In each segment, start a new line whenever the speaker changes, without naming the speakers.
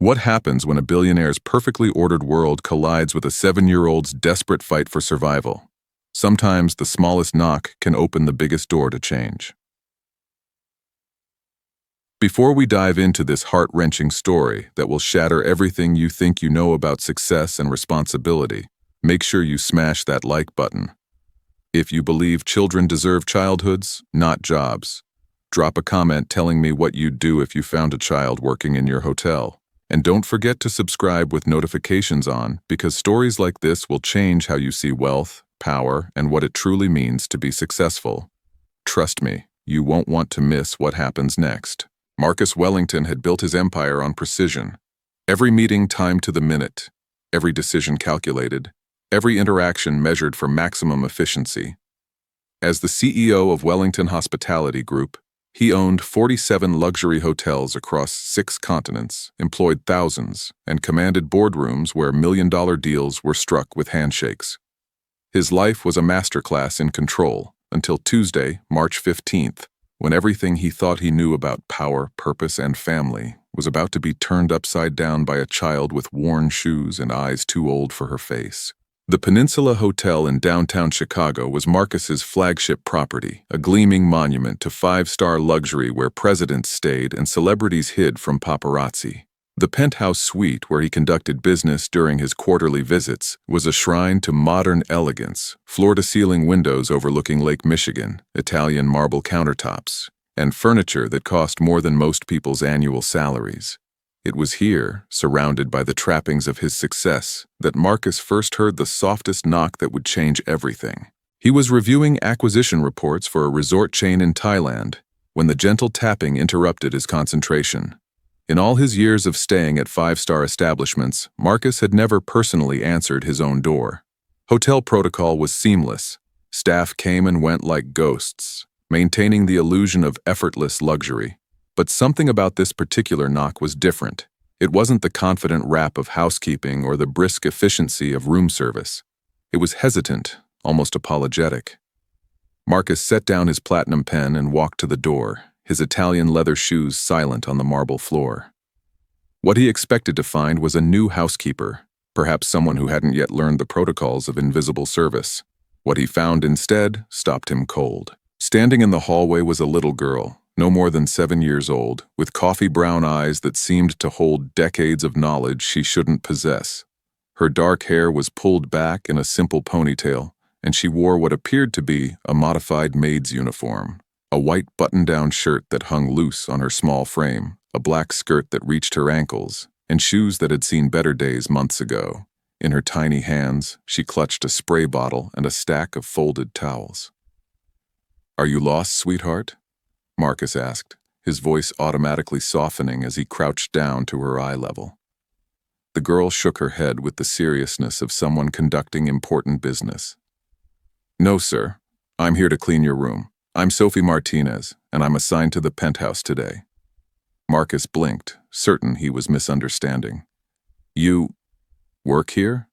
What happens when a billionaire's perfectly ordered world collides with a 7-year-old's desperate fight for survival? Sometimes the smallest knock can open the biggest door to change. Before we dive into this heart-wrenching story that will shatter everything you think you know about success and responsibility, make sure you smash that like button. If you believe children deserve childhoods, not jobs, drop a comment telling me what you'd do if you found a child working in your hotel. And don't forget to subscribe with notifications on, because stories like this will change how you see wealth, power, and what it truly means to be successful. Trust me, you won't want to miss what happens next. Marcus Wellington had built his empire on precision. Every meeting timed to the minute, every decision calculated, every interaction measured for maximum efficiency. As the CEO of Wellington Hospitality Group, he owned 47 luxury hotels across 6 continents, employed thousands, and commanded boardrooms where million-dollar deals were struck with handshakes. His life was a masterclass in control until Tuesday, March 15th, when everything he thought he knew about power, purpose, and family was about to be turned upside down by a child with worn shoes and eyes too old for her face. The Peninsula Hotel in downtown Chicago was Marcus's flagship property, a gleaming monument to 5-star luxury where presidents stayed and celebrities hid from paparazzi. The penthouse suite where he conducted business during his quarterly visits was a shrine to modern elegance, floor-to-ceiling windows overlooking Lake Michigan, Italian marble countertops, and furniture that cost more than most people's annual salaries. It was here, surrounded by the trappings of his success, that Marcus first heard the softest knock that would change everything. He was reviewing acquisition reports for a resort chain in Thailand when the gentle tapping interrupted his concentration. In all his years of staying at 5-star establishments, Marcus had never personally answered his own door. Hotel protocol was seamless. Staff came and went like ghosts, maintaining the illusion of effortless luxury. But something about this particular knock was different. It wasn't the confident rap of housekeeping or the brisk efficiency of room service. It was hesitant, almost apologetic. Marcus set down his platinum pen and walked to the door, his Italian leather shoes silent on the marble floor. What he expected to find was a new housekeeper, perhaps someone who hadn't yet learned the protocols of invisible service. What he found instead stopped him cold. Standing in the hallway was a little girl, no more than 7 years old, with coffee-brown eyes that seemed to hold decades of knowledge she shouldn't possess. Her dark hair was pulled back in a simple ponytail, and she wore what appeared to be a modified maid's uniform, a white button-down shirt that hung loose on her small frame, a black skirt that reached her ankles, and shoes that had seen better days months ago. In her tiny hands, she clutched a spray bottle and a stack of folded towels. "Are you lost, sweetheart?" Marcus asked, his voice automatically softening as he crouched down to her eye level. The girl shook her head with the seriousness of someone conducting important business. "No, sir. I'm here to clean your room. I'm Sophie Martinez, and I'm assigned to the penthouse today." Marcus blinked, certain he was misunderstanding. "You work here?"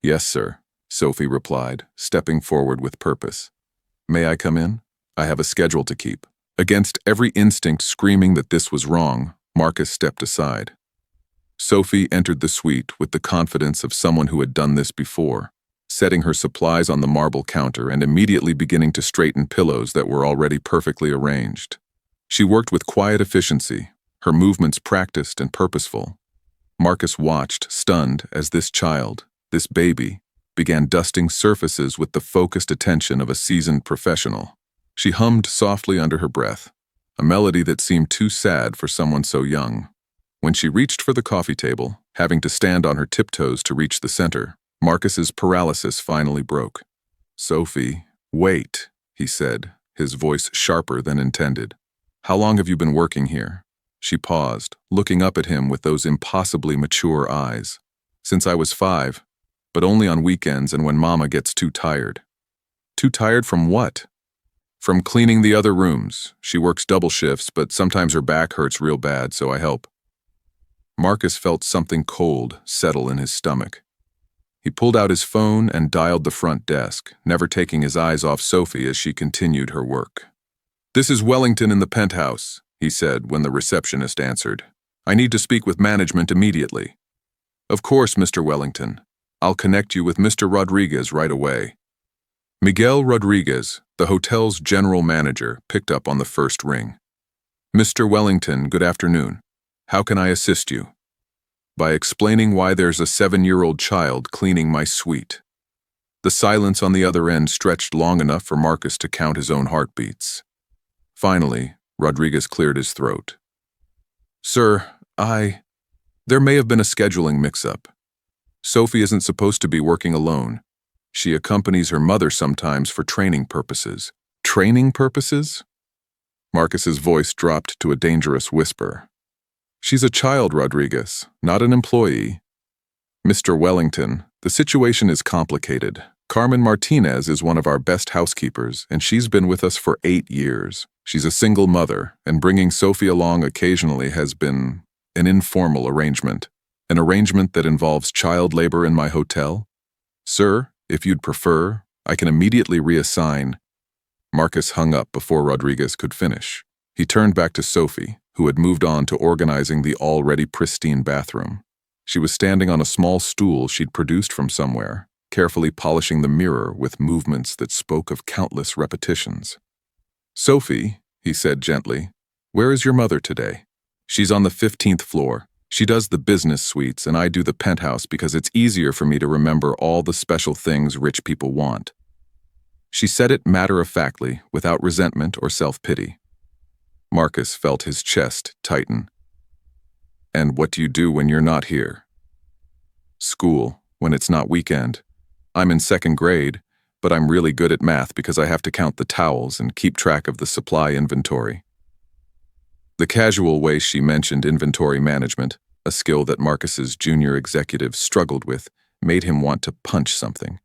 "Yes, sir," Sophie replied, stepping forward with purpose. "May I come in? I have a schedule to keep." Against every instinct screaming that this was wrong, Marcus stepped aside. Sophie entered the suite with the confidence of someone who had done this before, setting her supplies on the marble counter and immediately beginning to straighten pillows that were already perfectly arranged. She worked with quiet efficiency, her movements practiced and purposeful. Marcus watched, stunned, as this child, this baby, began dusting surfaces with the focused attention of a seasoned professional. She hummed softly under her breath, a melody that seemed too sad for someone so young. When she reached for the coffee table, having to stand on her tiptoes to reach the center, Marcus's paralysis finally broke. "Sophie, wait," he said, his voice sharper than intended. "How long have you been working here?" She paused, looking up at him with those impossibly mature eyes. "Since I was 5, but only on weekends and when Mama gets too tired." "Too tired from what?" "From cleaning the other rooms. She works double shifts, but sometimes her back hurts real bad, so I help." Marcus felt something cold settle in his stomach. He pulled out his phone and dialed the front desk, never taking his eyes off Sophie as she continued her work. "This is Wellington in the penthouse," he said when the receptionist answered. I need to speak with management immediately. Of course, Mr. Wellington. I'll connect you with Mr. Rodriguez right away. Miguel Rodriguez, the hotel's general manager, picked up on the first ring. Mr. Wellington, good afternoon. How can I assist you? By explaining why there's a 7-year-old child cleaning my suite. The silence on the other end stretched long enough for Marcus to count his own heartbeats. Finally, Rodriguez cleared his throat. Sir, there may have been a scheduling mix-up. Sophie isn't supposed to be working alone. She accompanies her mother sometimes for training purposes. Training purposes? Marcus's voice dropped to a dangerous whisper. She's a child, Rodriguez, not an employee. Mr. Wellington, the situation is complicated. Carmen Martinez is one of our best housekeepers, and she's been with us for 8 years. She's a single mother, and bringing Sophie along occasionally has been an informal arrangement. An arrangement that involves child labor in my hotel? Sir, if you'd prefer, I can immediately reassign. Marcus hung up before Rodriguez could finish. He turned back to Sophie, who had moved on to organizing the already pristine bathroom. She was standing on a small stool she'd produced from somewhere, carefully polishing the mirror with movements that spoke of countless repetitions. Sophie, he said gently, where is your mother today? She's on the 15th floor. She does the business suites and I do the penthouse because it's easier for me to remember all the special things rich people want. She said it matter-of-factly, without resentment or self-pity. Marcus felt his chest tighten. And what do you do when you're not here? School, when it's not weekend. I'm in 2nd grade, but I'm really good at math because I have to count the towels and keep track of the supply inventory. The casual way she mentioned inventory management, a skill that Marcus's junior executive struggled with, made him want to punch something.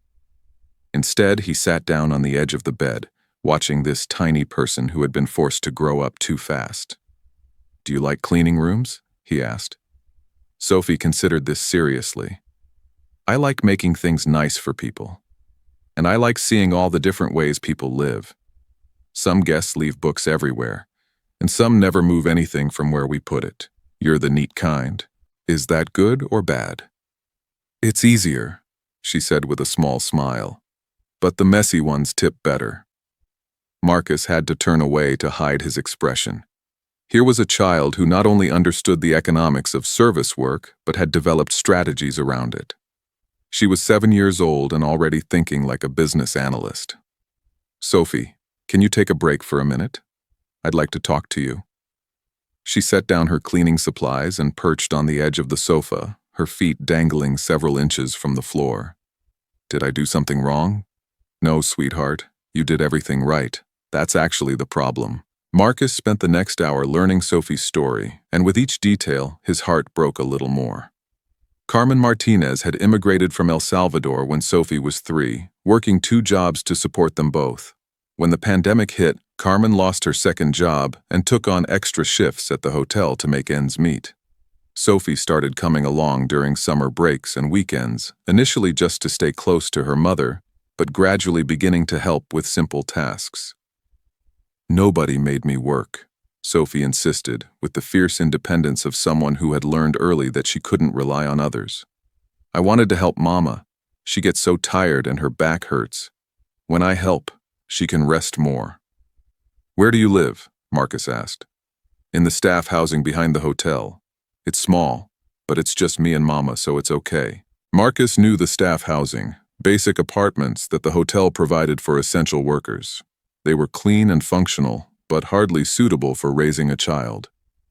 Instead, he sat down on the edge of the bed, watching this tiny person who had been forced to grow up too fast. Do you like cleaning rooms? He asked. Sophie considered this seriously. I like making things nice for people. And I like seeing all the different ways people live. Some guests leave books everywhere, and some never move anything from where we put it. You're the neat kind. Is that good or bad? It's easier, she said with a small smile. But the messy ones tip better. Marcus had to turn away to hide his expression. Here was a child who not only understood the economics of service work, but had developed strategies around it. She was 7 years old and already thinking like a business analyst. Sophie, can you take a break for a minute? I'd like to talk to you. She set down her cleaning supplies and perched on the edge of the sofa, her feet dangling several inches from the floor. Did I do something wrong? No, sweetheart, you did everything right. That's actually the problem. Marcus spent the next hour learning Sophie's story, and with each detail, his heart broke a little more. Carmen Martinez had immigrated from El Salvador when Sophie was 3, working 2 jobs to support them both. When the pandemic hit, Carmen lost her 2nd job and took on extra shifts at the hotel to make ends meet. Sophie started coming along during summer breaks and weekends, initially just to stay close to her mother, but gradually beginning to help with simple tasks. Nobody made me work, Sophie insisted, with the fierce independence of someone who had learned early that she couldn't rely on others. I wanted to help Mama. She gets so tired and her back hurts. When I help, she can rest more. Where do you live? Marcus asked. In the staff housing behind the hotel. It's small, but it's just me and Mama, so it's okay. Marcus knew the staff housing, basic apartments that the hotel provided for essential workers. They were clean and functional, but hardly suitable for raising a child.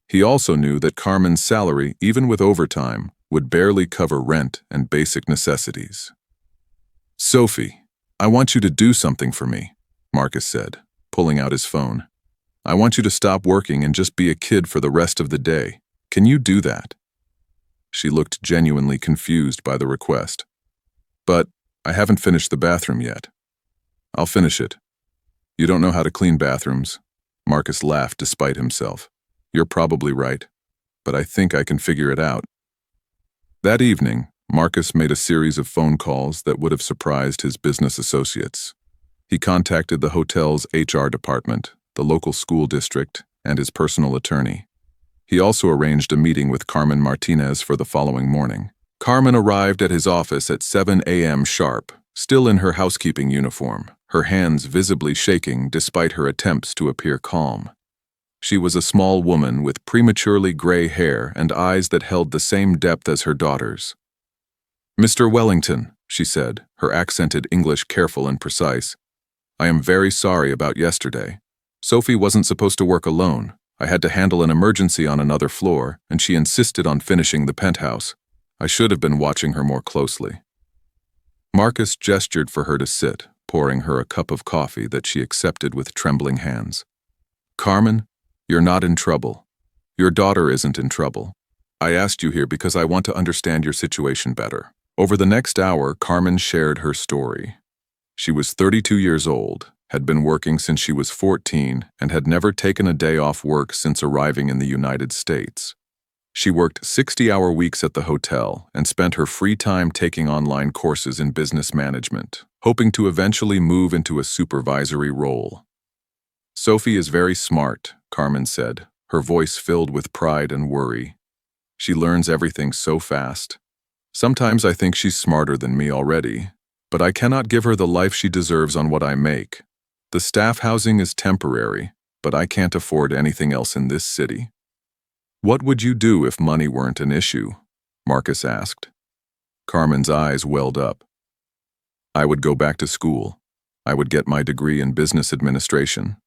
He also knew that Carmen's salary, even with overtime, would barely cover rent and basic necessities. Sophie, I want you to do something for me, Marcus said, pulling out his phone. I want you to stop working and just be a kid for the rest of the day. Can you do that? She looked genuinely confused by the request. But I haven't finished the bathroom yet. I'll finish it. You don't know how to clean bathrooms. Marcus laughed despite himself. You're probably right, but I think I can figure it out. That evening, Marcus made a series of phone calls that would have surprised his business associates. He contacted the hotel's HR department, the local school district, and his personal attorney. He also arranged a meeting with Carmen Martinez for the following morning. Carmen arrived at his office at 7 a.m. sharp, still in her housekeeping uniform, her hands visibly shaking despite her attempts to appear calm. She was a small woman with prematurely gray hair and eyes that held the same depth as her daughter's. "Mr. Wellington," she said, her accented English careful and precise, "I am very sorry about yesterday. Sophie wasn't supposed to work alone. I had to handle an emergency on another floor, and she insisted on finishing the penthouse. I should have been watching her more closely." Marcus gestured for her to sit, pouring her a cup of coffee that she accepted with trembling hands. "Carmen, you're not in trouble. Your daughter isn't in trouble. I asked you here because I want to understand your situation better." Over the next hour, Carmen shared her story. She was 32 years old, had been working since she was 14, and had never taken a day off work since arriving in the United States. She worked 60-hour weeks at the hotel and spent her free time taking online courses in business management, hoping to eventually move into a supervisory role. "Sophie is very smart," Carmen said, her voice filled with pride and worry. "She learns everything so fast. Sometimes I think she's smarter than me already, but I cannot give her the life she deserves on what I make. The staff housing is temporary, but I can't afford anything else in this city." "What would you do if money weren't an issue?" Marcus asked. Carmen's eyes welled up. "I would go back to school. I would get my degree in business administration.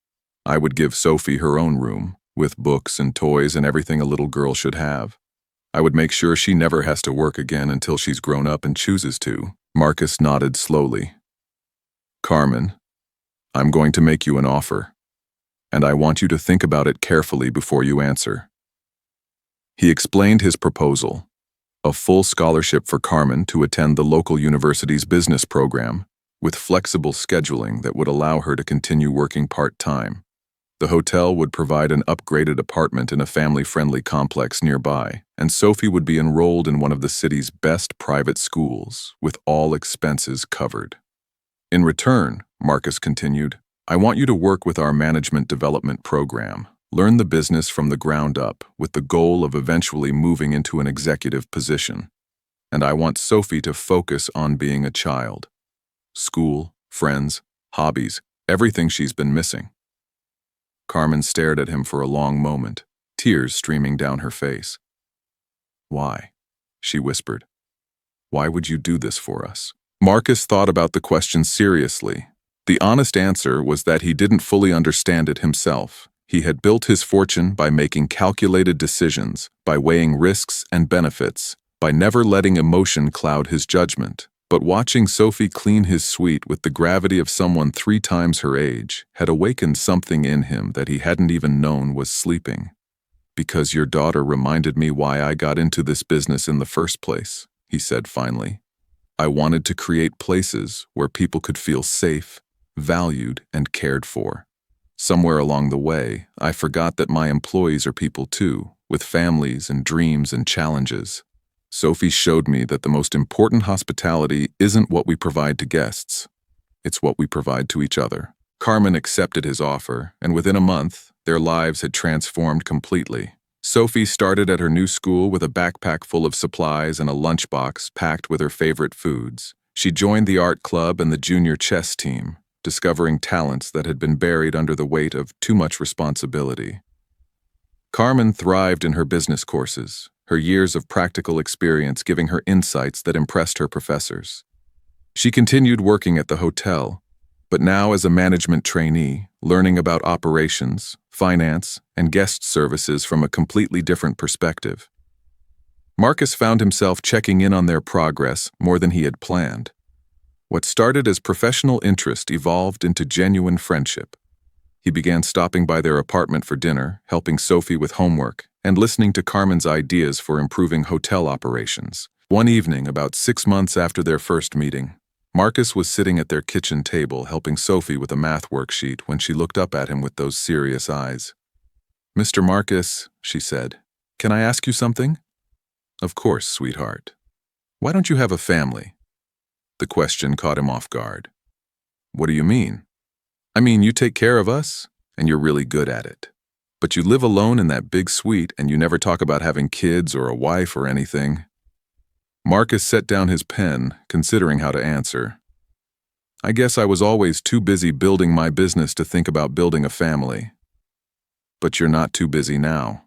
I would give Sophie her own room, with books and toys and everything a little girl should have. I would make sure she never has to work again until she's grown up and chooses to." Marcus nodded slowly. "Carmen, I'm going to make you an offer, and I want you to think about it carefully before you answer." He explained his proposal: a full scholarship for Carmen to attend the local university's business program, with flexible scheduling that would allow her to continue working part-time. The hotel would provide an upgraded apartment in a family-friendly complex nearby, and Sophie would be enrolled in one of the city's best private schools, with all expenses covered. "In return," Marcus continued, "I want you to work with our management development program, learn the business from the ground up, with the goal of eventually moving into an executive position. And I want Sophie to focus on being a child. School, friends, hobbies, everything she's been missing." Carmen stared at him for a long moment, tears streaming down her face. "Why?" she whispered. "Why would you do this for us?" Marcus thought about the question seriously. The honest answer was that he didn't fully understand it himself. He had built his fortune by making calculated decisions, by weighing risks and benefits, by never letting emotion cloud his judgment. But watching Sophie clean his suite with the gravity of someone 3 times her age had awakened something in him that he hadn't even known was sleeping. "Because your daughter reminded me why I got into this business in the first place," he said finally. "I wanted to create places where people could feel safe, valued, and cared for. Somewhere along the way, I forgot that my employees are people too, with families and dreams and challenges. Sophie showed me that the most important hospitality isn't what we provide to guests. It's what we provide to each other." Carmen accepted his offer, and within a month, their lives had transformed completely. Sophie started at her new school with a backpack full of supplies and a lunchbox packed with her favorite foods. She joined the art club and the junior chess team, discovering talents that had been buried under the weight of too much responsibility. Carmen thrived in her business courses, her years of practical experience giving her insights that impressed her professors. She continued working at the hotel, but now as a management trainee, learning about operations, finance, and guest services from a completely different perspective. Marcus found himself checking in on their progress more than he had planned. What started as professional interest evolved into genuine friendship. He began stopping by their apartment for dinner, helping Sophie with homework, and listening to Carmen's ideas for improving hotel operations. One evening, about 6 months after their first meeting, Marcus was sitting at their kitchen table helping Sophie with a math worksheet when she looked up at him with those serious eyes. "Mr. Marcus," she said, "can I ask you something?" "Of course, sweetheart. Why don't you have a family?" The question caught him off guard. "What do you mean?" "I mean, you take care of us, and you're really good at it. But you live alone in that big suite and you never talk about having kids or a wife or anything. Marcus set down his pen, considering how to answer. I guess I was always too busy building my business to think about building a family. But you're not too busy now.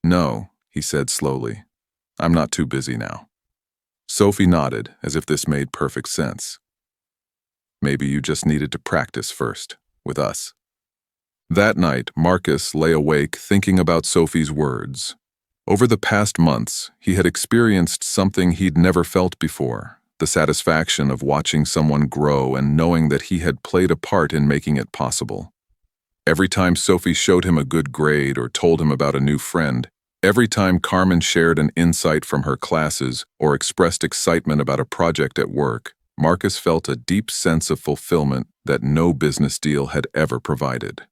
No, he said slowly. I'm not too busy now. Sophie nodded, as if this made perfect sense. Maybe you just needed to practice first, with us. That night, Marcus lay awake thinking about Sophie's words. Over the past months, he had experienced something he'd never felt before, the satisfaction of watching someone grow and knowing that he had played a part in making it possible. Every time Sophie showed him a good grade or told him about a new friend, every time Carmen shared an insight from her classes or expressed excitement about a project at work, Marcus felt a deep sense of fulfillment that no business deal had ever provided.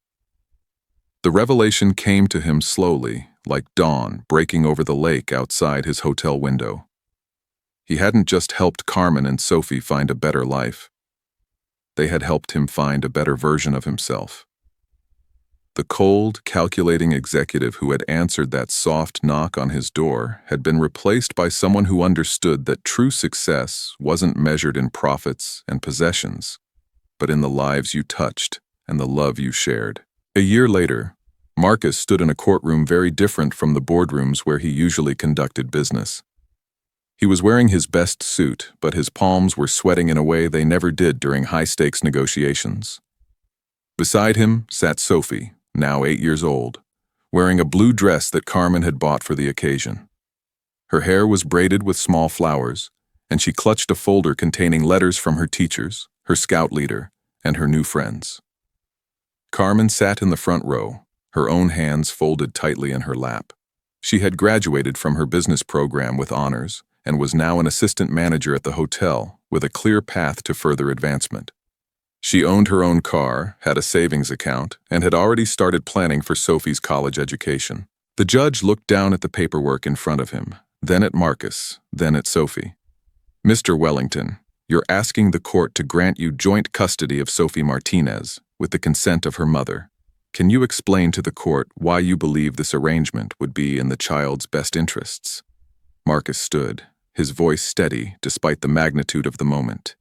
The revelation came to him slowly, like dawn breaking over the lake outside his hotel window. He hadn't just helped Carmen and Sophie find a better life. They had helped him find a better version of himself. The cold, calculating executive who had answered that soft knock on his door had been replaced by someone who understood that true success wasn't measured in profits and possessions, but in the lives you touched and the love you shared. A year later, Marcus stood in a courtroom very different from the boardrooms where he usually conducted business. He was wearing his best suit, but his palms were sweating in a way they never did during high-stakes negotiations. Beside him sat Sophie, now 8 years old, wearing a blue dress that Carmen had bought for the occasion. Her hair was braided with small flowers, and she clutched a folder containing letters from her teachers, her scout leader, and her new friends. Carmen sat in the front row, her own hands folded tightly in her lap. She had graduated from her business program with honors and was now an assistant manager at the hotel with a clear path to further advancement. She owned her own car, had a savings account, and had already started planning for Sophie's college education. The judge looked down at the paperwork in front of him, then at Marcus, then at Sophie. Mr. Wellington, you're asking the court to grant you joint custody of Sophie Martinez with the consent of her mother. Can you explain to the court why you believe this arrangement would be in the child's best interests? Marcus stood, his voice steady despite the magnitude of the moment.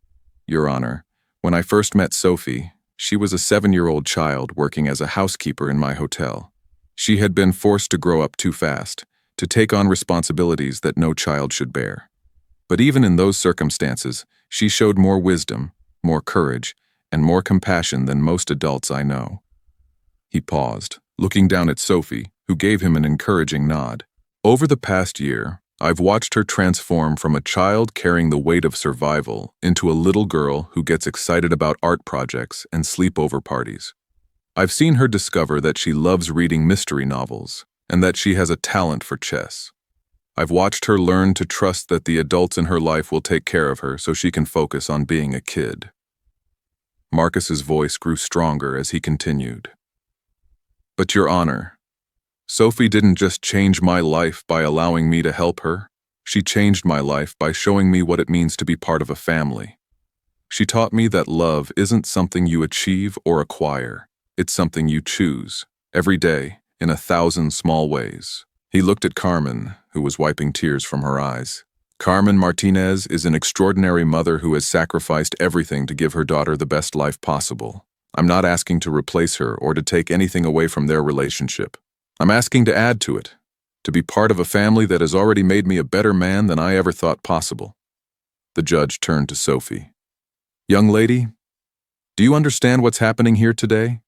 Your Honor, when I first met Sophie, she was a 7-year-old child working as a housekeeper in my hotel. She had been forced to grow up too fast, to take on responsibilities that no child should bear. But even in those circumstances, she showed more wisdom, more courage, and more compassion than most adults I know. He paused, looking down at Sophie, who gave him an encouraging nod. Over the past year, I've watched her transform from a child carrying the weight of survival into a little girl who gets excited about art projects and sleepover parties. I've seen her discover that she loves reading mystery novels and that she has a talent for chess. I've watched her learn to trust that the adults in her life will take care of her so she can focus on being a kid. Marcus's voice grew stronger as he continued. But Your Honor, Sophie didn't just change my life by allowing me to help her. She changed my life by showing me what it means to be part of a family. She taught me that love isn't something you achieve or acquire. It's something you choose, every day, in 1,000 small ways. He looked at Carmen, who was wiping tears from her eyes. Carmen Martinez is an extraordinary mother who has sacrificed everything to give her daughter the best life possible. I'm not asking to replace her or to take anything away from their relationship. I'm asking to add to it, to be part of a family that has already made me a better man than I ever thought possible. The judge turned to Sophie. Young lady, do you understand what's happening here today?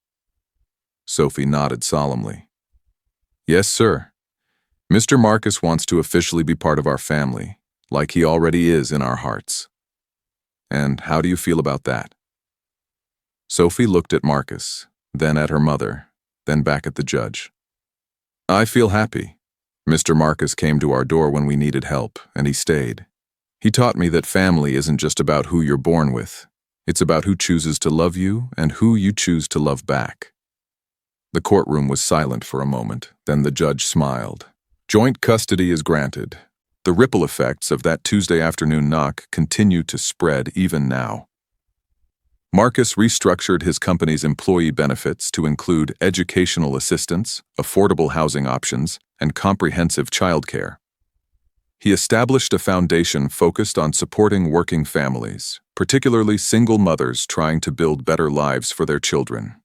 Sophie nodded solemnly. Yes, sir. Mr. Marcus wants to officially be part of our family, like he already is in our hearts. And how do you feel about that? Sophie looked at Marcus, then at her mother, then back at the judge. I feel happy. Mr. Marcus came to our door when we needed help, and he stayed. He taught me that family isn't just about who you're born with. It's about who chooses to love you and who you choose to love back. The courtroom was silent for a moment, then the judge smiled. Joint custody is granted. The ripple effects of that Tuesday afternoon knock continue to spread even now. Marcus restructured his company's employee benefits to include educational assistance, affordable housing options, and comprehensive childcare. He established a foundation focused on supporting working families, particularly single mothers trying to build better lives for their children.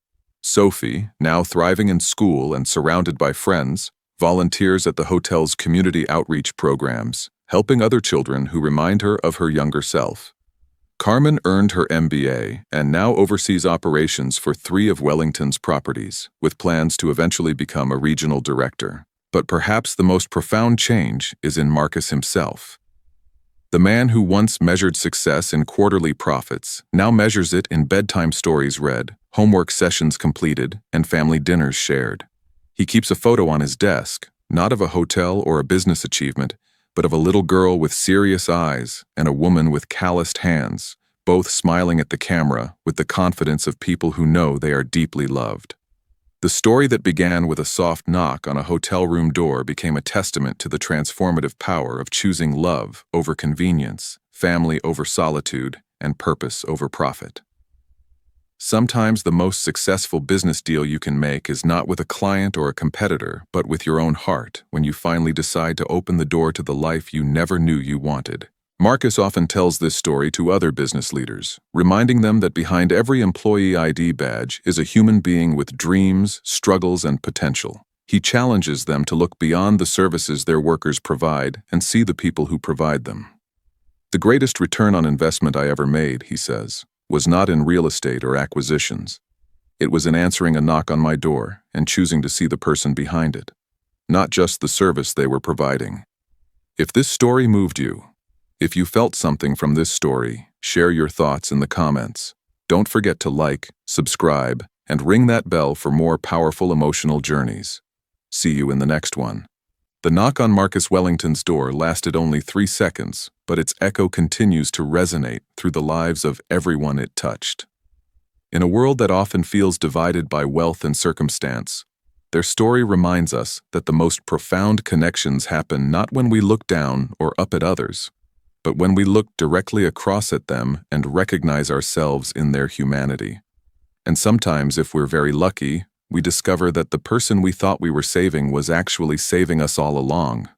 Sophie, now thriving in school and surrounded by friends, volunteers at the hotel's community outreach programs, helping other children who remind her of her younger self. Carmen earned her MBA and now oversees operations for 3 of Wellington's properties, with plans to eventually become a regional director. But perhaps the most profound change is in Marcus himself. The man who once measured success in quarterly profits now measures it in bedtime stories read, homework sessions completed, and family dinners shared. He keeps a photo on his desk, not of a hotel or a business achievement, but of a little girl with serious eyes and a woman with calloused hands, both smiling at the camera with the confidence of people who know they are deeply loved. The story that began with a soft knock on a hotel room door became a testament to the transformative power of choosing love over convenience, family over solitude, and purpose over profit. Sometimes the most successful business deal you can make is not with a client or a competitor, but with your own heart when you finally decide to open the door to the life you never knew you wanted. Marcus often tells this story to other business leaders, reminding them that behind every employee ID badge is a human being with dreams, struggles, and potential. He challenges them to look beyond the services their workers provide and see the people who provide them. The greatest return on investment I ever made, he says, was not in real estate or acquisitions. It was in answering a knock on my door and choosing to see the person behind it, not just the service they were providing. If this story moved you, if you felt something from this story, share your thoughts in the comments. Don't forget to like, subscribe, and ring that bell for more powerful emotional journeys. See you in the next one. The knock on Marcus Wellington's door lasted only 3 seconds, but its echo continues to resonate through the lives of everyone it touched. In a world that often feels divided by wealth and circumstance, their story reminds us that the most profound connections happen not when we look down or up at others, but when we look directly across at them and recognize ourselves in their humanity. And sometimes, if we're very lucky, we discover that the person we thought we were saving was actually saving us all along.